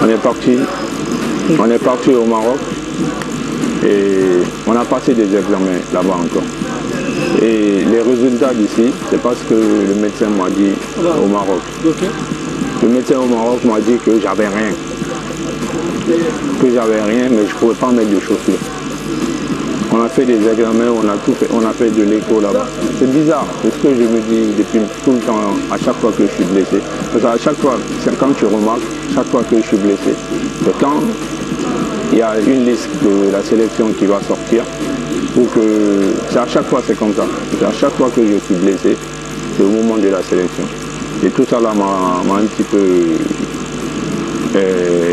On est parti au Maroc et on a passé des examens là-bas encore. Et les résultats d'ici, c'est parce que le médecin m'a dit au Maroc. Okay. Le médecin au Maroc m'a dit que j'avais rien. Que j'avais rien, mais je ne pouvais pas mettre de chaussures. On a fait des examens, on a tout fait, on a fait de l'écho là-bas. C'est bizarre, c'est ce que je me dis depuis tout le temps, à chaque fois que je suis blessé. Parce qu'à chaque fois, quand tu remarques, chaque fois que je suis blessé, et quand il y a une liste de la sélection qui va sortir, pour que c'est à chaque fois c'est comme ça. C'est à chaque fois que je suis blessé, c'est au moment de la sélection. Et tout ça là m'a un petit peu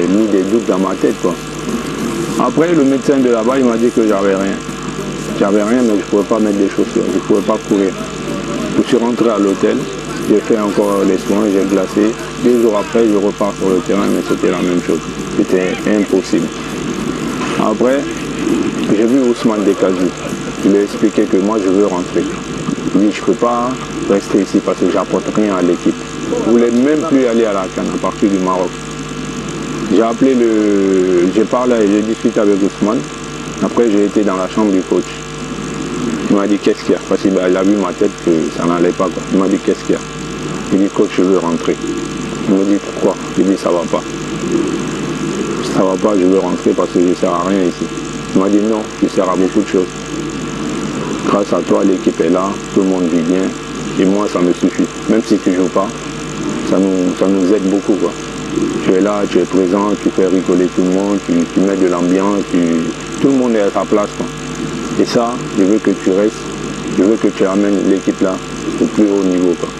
mis des doutes dans ma tête, quoi. Après, le médecin de là-bas, il m'a dit que j'avais rien. J'avais rien, mais je ne pouvais pas mettre des chaussures, je ne pouvais pas courir. Je suis rentré à l'hôtel, j'ai fait encore les soins, j'ai glacé. 2 jours après, je repars sur le terrain, mais c'était la même chose. C'était impossible. Après, j'ai vu Ousmane Dekazou. Il lui a expliqué que moi, je veux rentrer. Il dit, je ne peux pas rester ici parce que j'apporte rien à l'équipe. Je ne voulais même plus aller à la CAN à partir du Maroc. J'ai parlé et j'ai discuté avec Ousmane. Après, j'ai été dans la chambre du coach. Il m'a dit qu'est-ce qu'il y a, parce qu'il a vu ma tête que ça n'allait pas, quoi. Il m'a dit qu'est-ce qu'il y a. Il dit coach, je veux rentrer. Il me dit pourquoi. Il dit ça va pas. Ça va pas, je veux rentrer parce que je ne sers à rien ici. Il m'a dit non, tu sers à beaucoup de choses. Grâce à toi, l'équipe est là, tout le monde vit bien. Et moi, ça me suffit. Même si tu ne joues pas, ça nous aide beaucoup, quoi. Tu es là, tu es présent, tu fais rigoler tout le monde, tu mets de l'ambiance, tout le monde est à sa place, quoi. Et ça, je veux que tu restes, je veux que tu amènes l'équipe là au plus haut niveau, quoi.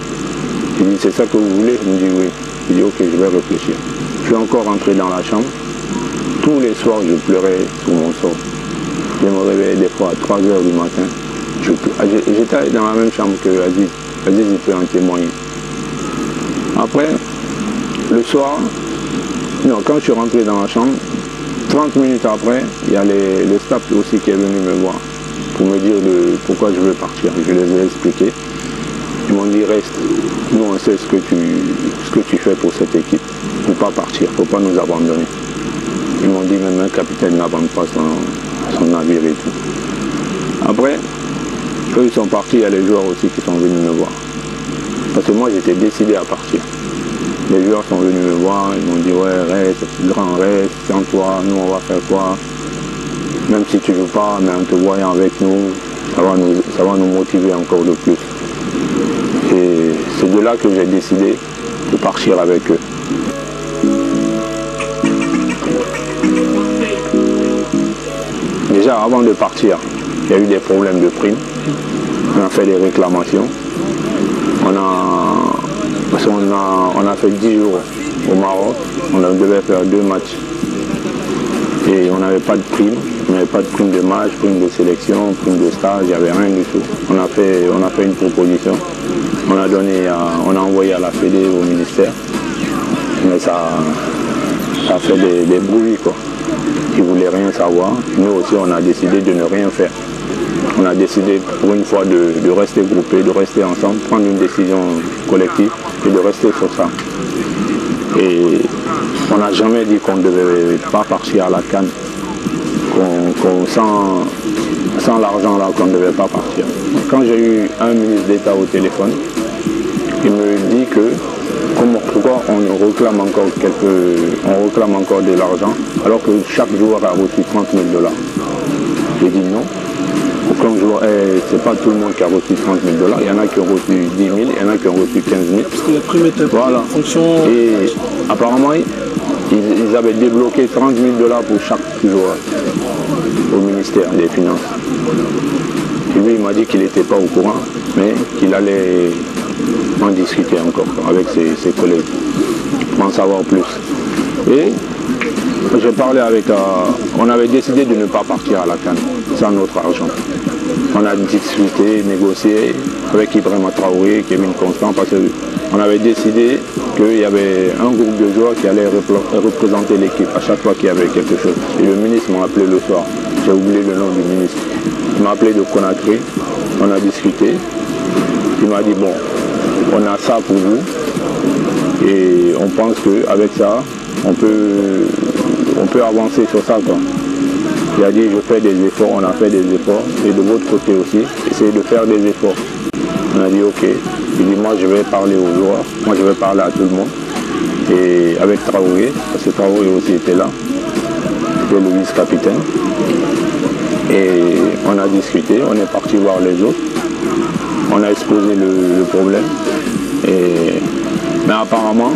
Il dit, c'est ça que vous voulez? Il me dit oui. Il dit ok, je vais réfléchir. Je suis encore rentré dans la chambre. Tous les soirs, je pleurais sur mon sort. Je me réveillais des fois à 3 h du matin. J'étais dans la même chambre que Aziz. Aziz, il peut en témoigner. Après, le soir, non, quand je suis rentré dans la chambre, 30 minutes après, il y a le staff aussi qui est venu me voir pour me dire pourquoi je veux partir. Je les ai expliqué. Ils m'ont dit reste, nous on sait ce que tu fais pour cette équipe. Il ne faut pas partir, il ne faut pas nous abandonner. Ils m'ont dit même un capitaine n'abandonne pas son navire et tout. Après, eux ils sont partis, il y a les joueurs aussi qui sont venus me voir. Parce que moi j'étais décidé à partir. Les joueurs sont venus me voir, ils m'ont dit ouais reste, grand reste, tiens-toi, nous on va faire quoi? Même si tu ne joues pas, mais en te voyant avec nous, ça va nous motiver encore de plus. Et c'est de là que j'ai décidé de partir avec eux. Déjà avant de partir, il y a eu des problèmes de primes. On a fait des réclamations. On a fait 10 jours au Maroc, on devait faire 2 matchs et on n'avait pas de prime, on n'avait pas de prime de match, prime de sélection, prime de stage, il n'y avait rien du tout. On a fait une proposition, on a envoyé à la Fédé, au ministère, mais ça a fait des bruits, quoi. Ils ne voulaient rien savoir. Nous aussi on a décidé de ne rien faire. On a décidé pour une fois de rester groupés, de rester ensemble, prendre une décision collective et de rester sur ça. Et on n'a jamais dit qu'on ne devait pas partir à la CAN, sans l'argent là, qu'on ne devait pas partir. Quand j'ai eu un ministre d'État au téléphone, il me dit que pourquoi on réclame encore de l'argent alors que chaque joueur a reçu 30 000 $. J'ai dit non. Aucun joueur, c'est pas tout le monde qui a reçu 30 000 $. Il y en a qui ont reçu 10 000, il y en a qui ont reçu 15 000. Parce que la prime était voilà. en fonction... Et apparemment, ils avaient débloqué 30 000 $ pour chaque joueur au ministère des Finances. Et lui, il m'a dit qu'il n'était pas au courant, mais qu'il allait en discuter encore avec ses collègues, pour en savoir plus. Et j'ai parlé avec... on avait décidé de ne pas partir à la CAN sans notre argent. On a discuté, négocié avec Ibrahima Traoré, Kevin Constant, parce qu'on avait décidé qu'il y avait un groupe de joueurs qui allait représenter l'équipe à chaque fois qu'il y avait quelque chose. Et le ministre m'a appelé le soir, j'ai oublié le nom du ministre. Il m'a appelé de Conakry, on a discuté. Il m'a dit bon, on a ça pour vous et on pense qu'avec ça, on peut avancer sur ça, quoi. Il a dit, je fais des efforts, on a fait des efforts, et de votre côté aussi, essayez de faire des efforts. On a dit, ok. Il dit, moi, je vais parler aux joueurs, moi, je vais parler à tout le monde. Et avec Traoré, parce que Traoré aussi était là, c'était le vice-capitaine. Et on a discuté, on est parti voir les autres. On a exposé le problème. Mais apparemment,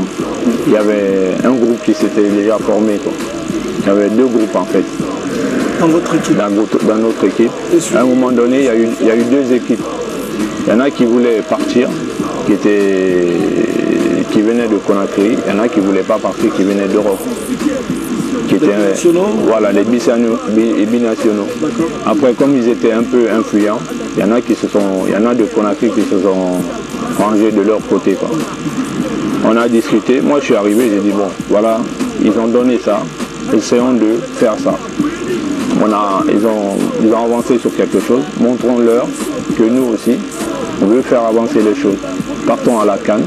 il y avait un groupe qui s'était déjà formé, quoi. Il y avait deux groupes en fait. Dans votre équipe? Dans notre équipe. À un moment donné, il y a eu deux équipes. Il y en a qui voulaient partir, qui venaient de Conakry. Il y en a qui ne voulaient pas partir, qui venaient d'Europe. Voilà, les binationaux. Après, comme ils étaient un peu influents, il y en a de Conakry qui se sont rangés de leur côté, quoi. On a discuté, moi je suis arrivé, j'ai dit bon, voilà, ils ont donné ça, essayons de faire ça. Ils ont avancé sur quelque chose, montrons-leur que nous aussi, on veut faire avancer les choses. Partons à la CAN,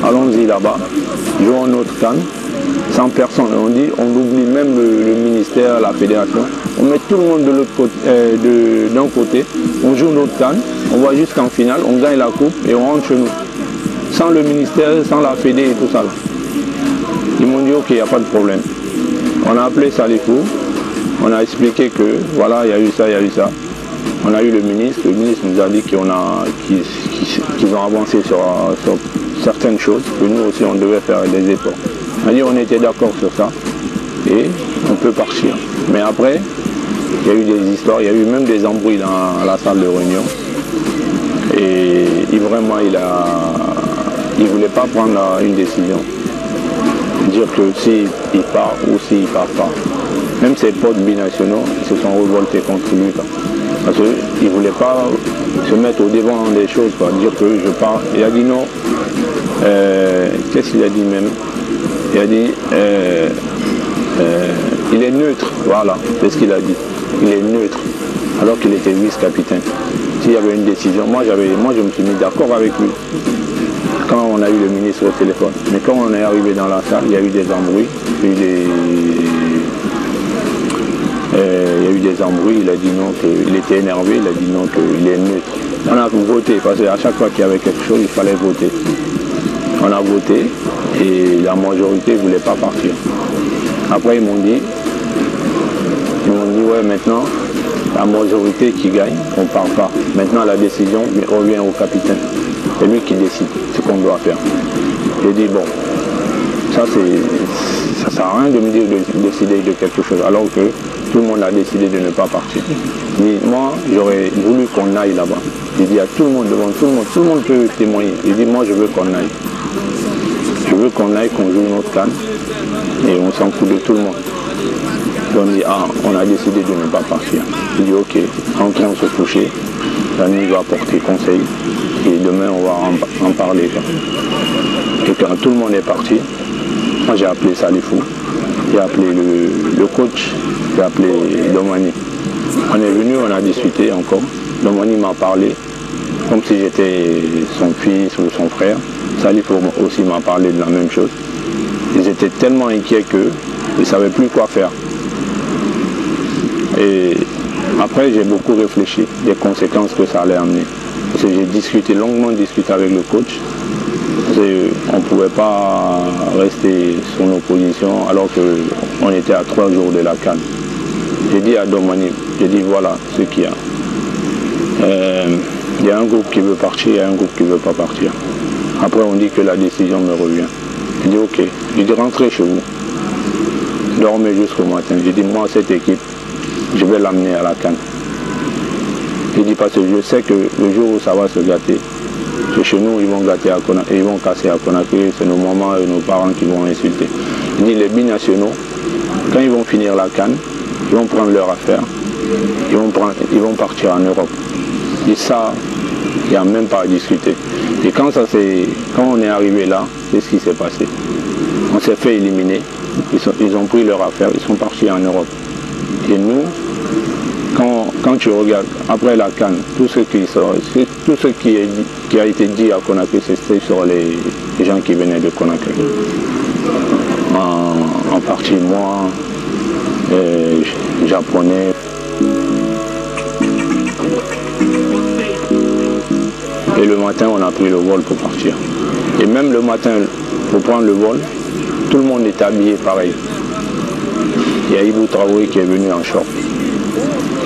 allons-y là-bas, jouons notre CAN, sans personne. On dit, on oublie même le ministère, la fédération, on met tout le monde de l'autre côté, d'un côté, on joue notre CAN, on va jusqu'en finale, on gagne la coupe et on rentre chez nous. Sans le ministère, sans la fédé et tout ça. Ils m'ont dit ok, il n'y a pas de problème. On a appelé Salifou, on a expliqué que voilà, il y a eu ça, il y a eu ça. On a eu le ministre nous a dit qu'ils ont avancé sur certaines choses, que nous aussi on devait faire des efforts. On a dit on était d'accord sur ça et on peut partir. Mais après, il y a eu des histoires, il y a eu même des embrouilles dans la salle de réunion. Et vraiment, il ne voulait pas prendre une décision. Dire que s'il part ou s'il ne part pas. Même ses potes binationaux, ils se sont révoltés contre lui. Quoi. Parce qu'il ne voulait pas se mettre au devant des choses, quoi. Dire que je pars. Il a dit non. Qu'est-ce qu'il a dit même? Il a dit il est neutre. Voilà, c'est ce qu'il a dit. Il est neutre. Alors qu'il était vice-capitaine. S'il y avait une décision, moi je me suis mis d'accord avec lui. Quand on a eu le ministre au téléphone. Mais quand on est arrivé dans la salle, il y a eu des embrouilles. Il y a eu des embrouilles, il a dit non, qu'il était énervé, il a dit non, qu'il est neutre. On a voté, parce qu'à chaque fois qu'il y avait quelque chose, il fallait voter. On a voté et la majorité ne voulait pas partir. Après ils m'ont dit ouais maintenant, la majorité qui gagne, on ne part pas. Maintenant la décision revient au capitaine. C'est lui qui décide ce qu'on doit faire. J'ai dit bon, ça ne sert à rien de me dire de décider de quelque chose alors que tout le monde a décidé de ne pas partir. Mais moi, j'aurais voulu qu'on aille là-bas. J'ai dit à tout le monde, devant tout le monde peut témoigner. J'ai dit moi je veux qu'on aille. Je veux qu'on aille, qu'on joue notre CAN et on s'en fout de tout le monde. On dit, ah, on a décidé de ne pas partir. Je dis, ok, rentrons se coucher, la nuit va porter conseil et demain on va en parler. Et quand tout le monde est parti, moi j'ai appelé Salifou, j'ai appelé le coach, j'ai appelé Domani. On est venu, on a discuté encore. Domani m'a parlé comme si j'étais son fils ou son frère. Salifou aussi m'a parlé de la même chose. Ils étaient tellement inquiets qu'ils ne savaient plus quoi faire. Et après, j'ai beaucoup réfléchi des conséquences que ça allait amener. Parce que j'ai longuement discuté avec le coach. On ne pouvait pas rester sur nos positions alors qu'on était à 3 jours de la CAN. J'ai dit à Domani, j'ai dit voilà ce qu'il y a. Il y a un groupe qui veut partir, il y a un groupe qui ne veut pas partir. Après, on dit que la décision me revient. J'ai dit ok, j'ai dit rentrez chez vous. Dormez jusqu'au matin. J'ai dit moi, cette équipe, je vais l'amener à la CAN. J'ai dit parce que je sais que le jour où ça va se gâter, que chez nous, ils vont gâter à Conakry, ils vont casser à Conakry, c'est nos mamans et nos parents qui vont insulter. J'ai dit les binationaux, quand ils vont finir la CAN, ils vont prendre leur affaire, ils vont partir en Europe. Et ça, il n'y a même pas à discuter. Et quand on est arrivé là, c'est ce qui s'est passé. On s'est fait éliminer, ils ont pris leur affaire, ils sont partis en Europe. Et nous, quand tu regardes, après la CAN, tout ce qui a été dit à Conakry, c'était sur les gens qui venaient de Conakry. En partie, moi, j'apprenais. Et le matin, on a pris le vol pour partir. Et même le matin, pour prendre le vol, tout le monde est habillé pareil. Il y a Ibou Traoré qui est venu en short.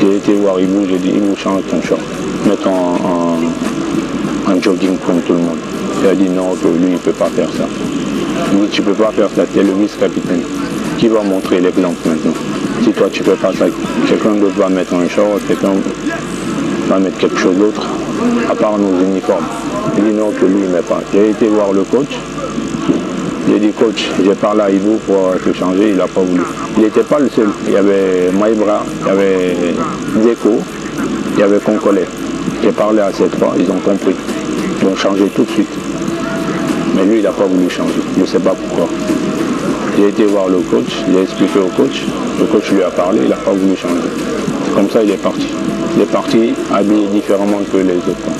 J'ai été voir Ibou, j'ai dit Ibou, change ton short. Mets-toi en jogging comme tout le monde. Il a dit non, que lui, il ne peut pas faire ça. Il dit tu ne peux pas faire ça, tu es le vice-capitaine. Qui va montrer l'exemple maintenant? Si toi tu ne fais pas ça, quelqu'un d'autre va mettre un short, quelqu'un va mettre quelque chose d'autre, à part nos uniformes. Il dit non, que lui, il ne met pas. J'ai été voir le coach. J'ai dit coach, j'ai parlé à Ibou pour te changer, il n'a pas voulu. Il n'était pas le seul. Il y avait Maïbra, il y avait Deco, il y avait Concole. J'ai parlé à ces trois, ils ont compris. Ils ont changé tout de suite. Mais lui, il n'a pas voulu changer. Je ne sais pas pourquoi. J'ai été voir le coach, j'ai expliqué au coach. Le coach lui a parlé, il n'a pas voulu changer. Comme ça, il est parti. Il est parti habillé différemment que les autres.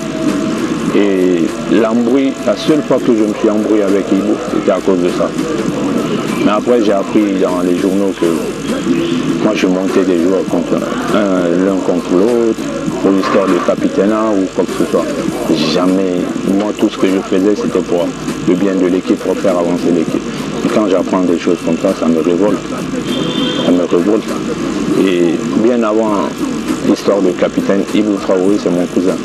Et l'embrouille, la seule fois que je me suis embrouillé avec Ibou, c'était à cause de ça. Mais après, j'ai appris dans les journaux que moi, je montais des joueurs l'un contre l'autre, pour l'histoire de capitana ou quoi que ce soit. Jamais, moi, tout ce que je faisais, c'était pour le bien de l'équipe, pour faire avancer l'équipe. Et quand j'apprends des choses comme ça me révolte. Ça me révolte. Et bien avant l'histoire de capitaine, Ibou Traoré, c'est mon cousin.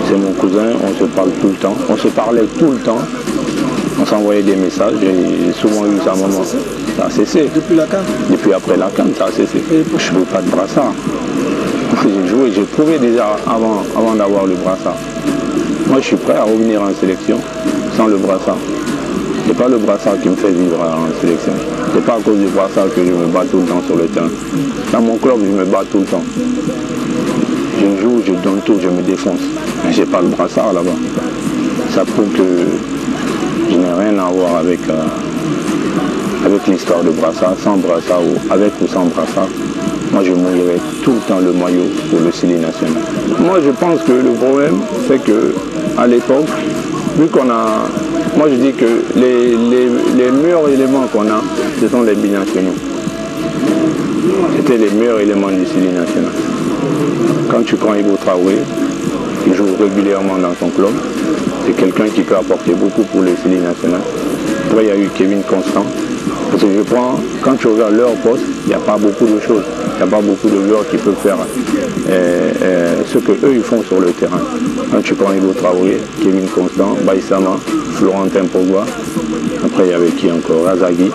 C'est mon cousin, on se parle tout le temps. On se parlait tout le temps. On s'envoyait des messages. J'ai souvent eu ça à un moment. Ça a cessé. Depuis la CAN? Depuis après la CAN, ça a cessé. Je ne veux pas de brassard. J'ai joué, j'ai prouvé déjà avant d'avoir le brassard. Moi, je suis prêt à revenir en sélection sans le brassard. Ce n'est pas le brassard qui me fait vivre en sélection. Ce n'est pas à cause du brassard que je me bats tout le temps sur le terrain. Dans mon club, je me bats tout le temps. Je joue, je donne tout, je me défonce. Mais je n'ai pas le brassard là-bas. Ça prouve que je n'ai rien à voir avec l'histoire de brassard, sans brassard, ou avec ou sans brassard. Moi, je mouillerai tout le temps le maillot pour le Sili national. Moi, je pense que le problème, c'est qu'à l'époque, vu qu'on a... Moi, je dis que les meilleurs éléments qu'on a, ce sont les binationaux. C'était les meilleurs éléments du Sili national. Quand tu prends Ibou Traoré, il joue régulièrement dans son club. C'est quelqu'un qui peut apporter beaucoup pour le Sili national. Après, il y a eu Kevin Constant. Parce que je prends, quand tu regardes leur poste, il n'y a pas beaucoup de choses. Il n'y a pas beaucoup de joueurs qui peuvent faire ce qu'eux ils font sur le terrain. Quand tu prends Ibou Traoré, Kevin Constant, Baïsama, Florentin Pogba, après il y avait qui encore, Razagui.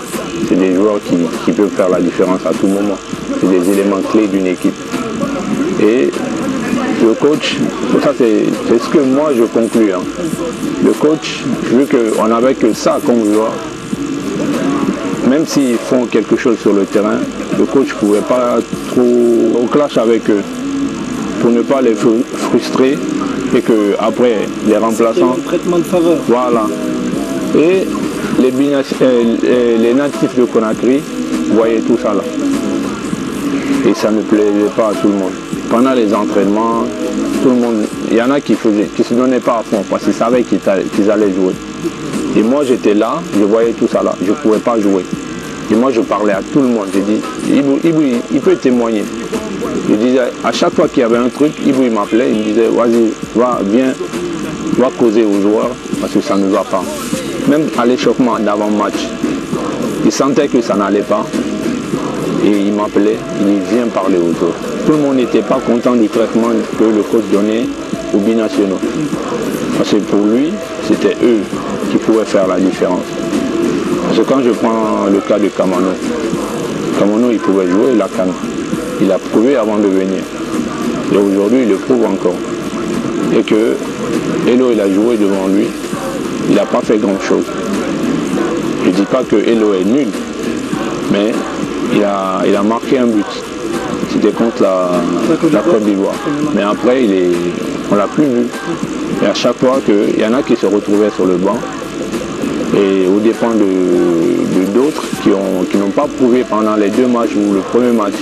C'est des joueurs qui peuvent faire la différence à tout moment. C'est des éléments clés d'une équipe. Et le coach, ça c'est ce que moi je conclus. Hein. Le coach, vu qu'on n'avait que ça comme joueur, même s'ils font quelque chose sur le terrain, le coach ne pouvait pas trop au clash avec eux pour ne pas les frustrer et que après les remplaçants... Un traitement de faveur. Voilà. Et les natifs de Conakry voyaient tout ça là. Et ça ne plaisait pas à tout le monde. Pendant les entraînements, tout le monde, il y en a qui ne se donnaient pas à fond parce qu'ils savaient qu'ils allaient jouer. Et moi j'étais là, je voyais tout ça là, je ne pouvais pas jouer. Et moi je parlais à tout le monde, j'ai dit, Ibou, il peut témoigner. Je disais, à chaque fois qu'il y avait un truc, Ibou il m'appelait, il me disait, vas-y, viens, va causer aux joueurs parce que ça ne va pas. Même à l'échauffement d'avant-match, il sentait que ça n'allait pas. Et il m'appelait, il dit, viens parler aux joueurs. Tout le monde n'était pas content du traitement que le coach donnait aux binationaux. Parce que pour lui, c'était eux qui pouvaient faire la différence. Parce que quand je prends le cas de Kamano, il pouvait jouer la CAN. Il a prouvé avant de venir. Et aujourd'hui, il le prouve encore. Et que Elo, il a joué devant lui, il n'a pas fait grand-chose. Je ne dis pas que Elo est nul, mais il a marqué un but. C'était contre la Côte d'Ivoire. Mais après, on ne l'a plus vu. Et à chaque fois qu'il y en a qui se retrouvaient sur le banc, et au dépend de d'autres qui n'ont pas prouvé pendant les deux matchs ou le premier match.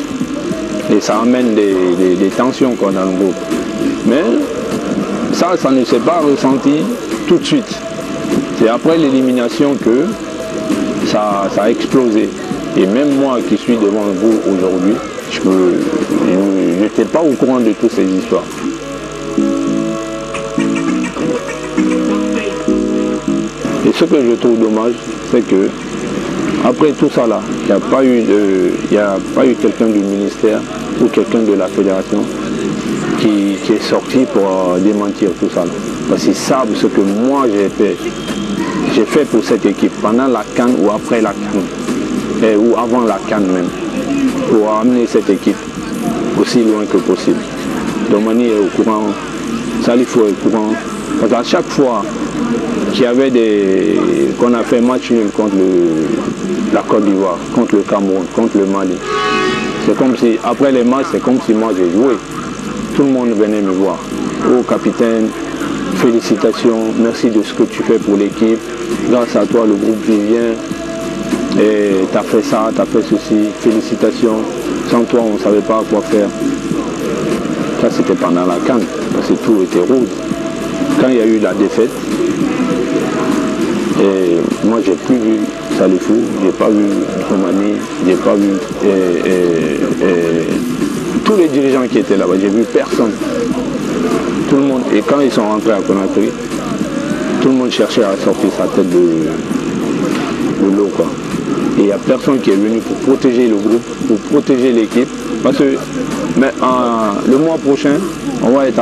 Et ça amène des tensions dans le groupe. Mais ça ne s'est pas ressenti tout de suite. C'est après l'élimination que ça a explosé. Et même moi qui suis devant vous aujourd'hui, je n'étais pas au courant de toutes ces histoires. Et ce que je trouve dommage, c'est que après tout ça là, il n'y a pas eu quelqu'un du ministère ou quelqu'un de la fédération qui est sorti pour démentir tout ça là. Parce qu'ils savent ce que moi j'ai fait pour cette équipe pendant la CAN ou après la CAN, ou avant la CAN même, pour amener cette équipe aussi loin que possible. Domani est au courant, Salifou est au courant, parce qu'à chaque fois qu'il y avait qu'on a fait match nul contre la Côte d'Ivoire, contre le Cameroun, contre le Mali, c'est comme si, après les matchs, c'est comme si moi j'ai joué. Tout le monde venait me voir. Oh capitaine, félicitations, merci de ce que tu fais pour l'équipe. Grâce à toi, le groupe vit bien. Et tu as fait ça, tu as fait ceci, félicitations. Sans toi, on ne savait pas quoi faire. Ça, c'était pendant la CAN, parce que tout était rouge. Quand il y a eu la défaite, et moi, j'ai plus vu Salifou, j'ai pas vu Romani, j'ai pas vu tous les dirigeants qui étaient là-bas, j'ai vu personne. Tout le monde, et quand ils sont rentrés à Conakry, tout le monde cherchait à sortir sa tête de l'eau, quoi. Et il n'y a personne qui est venu pour protéger le groupe, pour protéger l'équipe. Parce que le mois prochain, on va être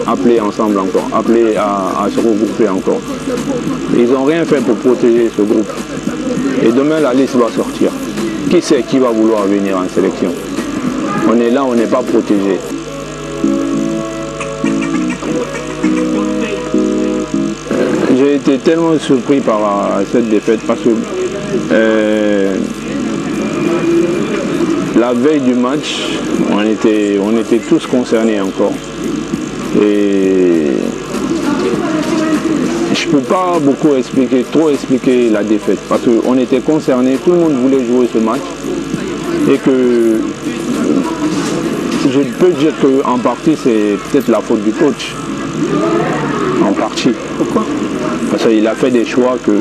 appelés ensemble encore, appelés à se regrouper encore. Ils n'ont rien fait pour protéger ce groupe. Et demain, la liste va sortir. Qui sait qui va vouloir venir en sélection? On est là, on n'est pas protégé. J'ai été tellement surpris par cette défaite parce que la veille du match, on était tous concernés encore. Et je ne peux pas trop expliquer la défaite parce qu'on était concernés, tout le monde voulait jouer ce match. Et que je peux dire qu'en partie, c'est peut-être la faute du coach. En partie. Pourquoi? Parce qu'il a fait des choix que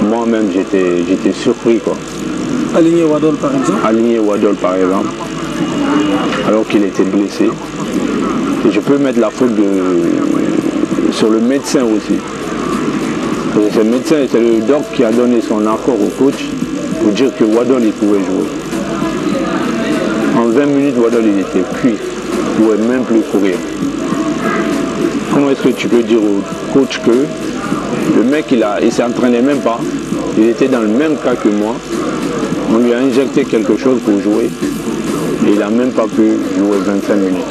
moi-même j'étais surpris, quoi. Aligner Wadol par exemple? Aligner Wadol par exemple, alors qu'il était blessé. Et je peux mettre la faute sur le médecin aussi. Parce que c'est le médecin, c'est le doc qui a donné son accord au coach pour dire que Wadol il pouvait jouer. En 20 minutes, Wadol il était cuit, il ne pouvait même plus courir. Comment est-ce que tu peux dire au coach que le mec il ne s'entraînait même pas, il était dans le même cas que moi, on lui a injecté quelque chose pour jouer et il n'a même pas pu jouer 25 minutes.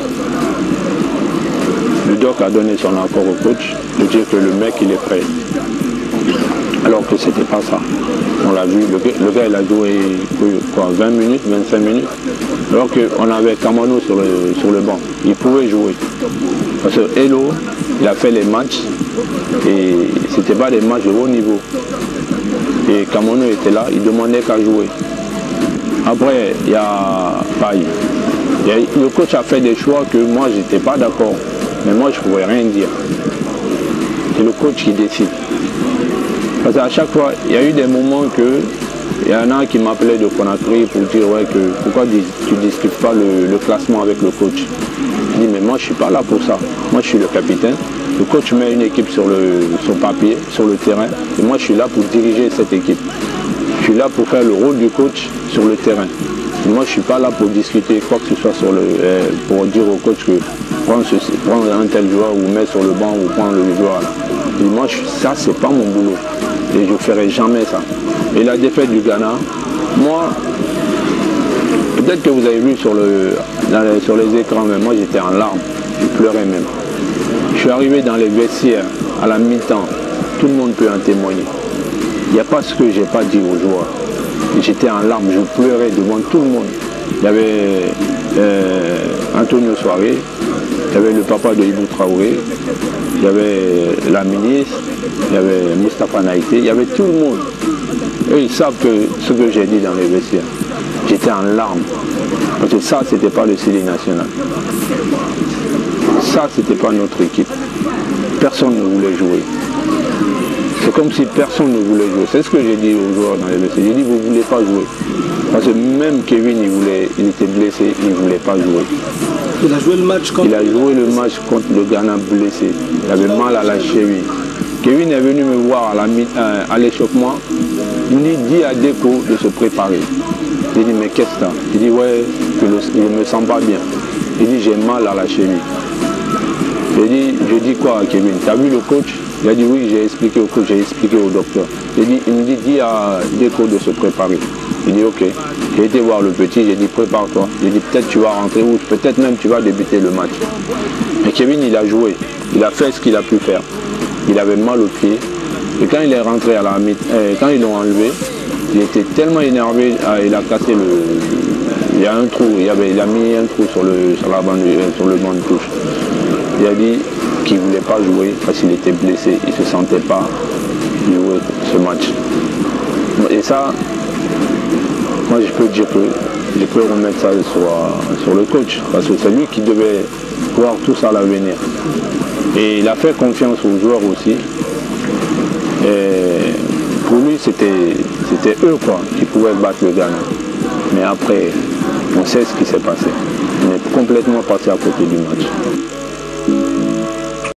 Le doc a donné son accord au coach de dire que le mec il est prêt. Alors que c'était pas ça. On l'a vu, le gars il a joué quoi, 20 minutes, 25 minutes, alors qu'on avait Kamano sur le banc. Il pouvait jouer. Parce que Hello, il a fait les matchs et c'était pas des matchs de haut niveau. Et Kamano était là, il demandait qu'à jouer. Après, il y a Paille. Le coach a fait des choix que moi j'étais pas d'accord. Mais moi je ne pouvais rien dire. C'est le coach qui décide. Parce qu'à chaque fois, il y a eu des moments que il y en a qui m'appelaient de Conakry pour dire ouais, que pourquoi tu ne discutes pas le classement avec le coach. Je dis mais moi je ne suis pas là pour ça. Moi je suis le capitaine. Le coach met une équipe sur papier, sur le terrain. Et moi je suis là pour diriger cette équipe. Je suis là pour faire le rôle du coach sur le terrain. Et moi je ne suis pas là pour discuter quoi que ce soit pour dire au coach que prends un tel joueur ou mets sur le banc ou prends le joueur là. Et moi ça c'est pas mon boulot. Et je ne ferai jamais ça. Et la défaite du Ghana, moi, peut-être que vous avez vu sur les écrans, mais moi j'étais en larmes, je pleurais même. Je suis arrivé dans les vestiaires à la mi-temps, tout le monde peut en témoigner. Il n'y a pas ce que je n'ai pas dit aux joueurs. J'étais en larmes, je pleurais devant tout le monde. Il y avait Antonio Soiré, il y avait le papa de Ibou Traoré, il y avait la ministre, il y avait Moustapha Naïté, il y avait tout le monde. Eux, ils savent ce que j'ai dit dans les vestiaires. J'étais en larmes. Parce que ça, c'était pas le Sili national. Ça, c'était pas notre équipe. Personne ne voulait jouer. C'est comme si personne ne voulait jouer. C'est ce que j'ai dit aux joueurs dans les vestiaires. J'ai dit, vous ne voulez pas jouer. Parce que même Kevin, il était blessé, il ne voulait pas jouer. Il a joué le match contre... Il a joué le match contre le Ghana blessé. Il avait mal à la cheville. Kevin est venu me voir à l'échauffement. Il me dit à Deco de se préparer. J'ai dit, mais qu'est-ce que t'as? Il dit, ouais, je ne me sens pas bien. Il dit, j'ai mal à la cheville. Je dis quoi à Kevin? T'as vu le coach? Il a dit, oui, j'ai expliqué au coach, j'ai expliqué au docteur. Il me dit, dis à Deco de se préparer. Il dit, ok. J'ai été voir le petit, j'ai dit, prépare-toi. J'ai dit, peut-être tu vas rentrer ou peut-être même tu vas débuter le match. Et Kevin, il a joué. Il a fait ce qu'il a pu faire. Il avait mal au pied. Et quand il est rentré à la quand ils l'ont enlevé, il était tellement énervé, il a cassé il y a un trou, il a mis un trou sur le banc de touche. Il a dit qu'il ne voulait pas jouer parce qu'il était blessé, il ne se sentait pas jouer ce match. Et ça, moi je peux dire que je peux remettre ça sur le coach, parce que c'est lui qui devait voir tout ça à l'avenir. Et il a fait confiance aux joueurs aussi. Et pour lui, c'était eux qui pouvaient battre le Ghana. Mais après, on sait ce qui s'est passé. On est complètement passé à côté du match.